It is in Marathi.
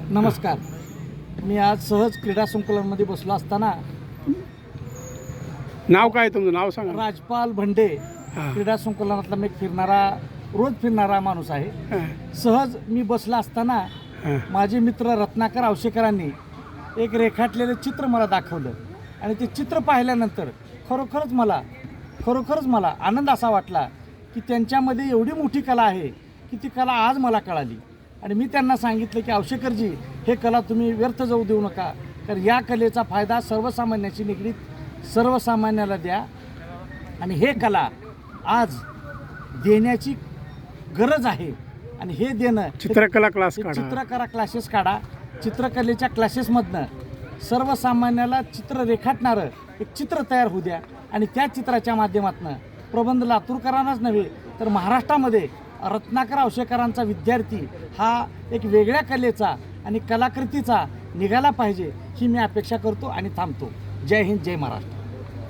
नमस्कार. मी आज सहज क्रीडा संकुलामध्ये बसलो असताना नाव काय तुमचं? नाव सांगा. राजपाल भंडे हां. क्रीडा संकुलातला मी रोज फिरणारा माणूस आहे. हां, सहज मी बसला असताना हां. माझे मित्र रत्नाकर आवशेकरांनी एक रेखाटलेलं चित्र मला दाखवलं आणि ते चित्र पाहिल्यानंतर खरोखरच मला आनंद असा वाटला की त्यांच्यामध्ये एवढी मोठी कला आहे की ती कला आज मला कळाली. आणि मी त्यांना सांगितलं की आवशेकरजी, हे कला तुम्ही व्यर्थ जाऊ देऊ नका, कारण या कलेचा फायदा सर्वसामान्याशी निगडीत सर्वसामान्याला द्या आणि हे कला आज देण्याची गरज आहे. आणि हे देणं चित्रकला क्लास काढा. चित्रकला क्लासेस काढा. चित्रकलेच्या क्लासेसमधनं सर्वसामान्याला चित्र रेखाटणारं एक चित्र तयार होऊ द्या आणि त्या चित्राच्या माध्यमातून प्रबंध लातूरकरांनाच नव्हे तर महाराष्ट्रामध्ये रत्नाकर आवशेकरांचा विद्यार्थी हा एक वेगळ्या कलेचा आणि कलाकृतीचा निघाला पाहिजे ही मी अपेक्षा करतो आणि थांबतो. जय हिंद, जय महाराष्ट्र.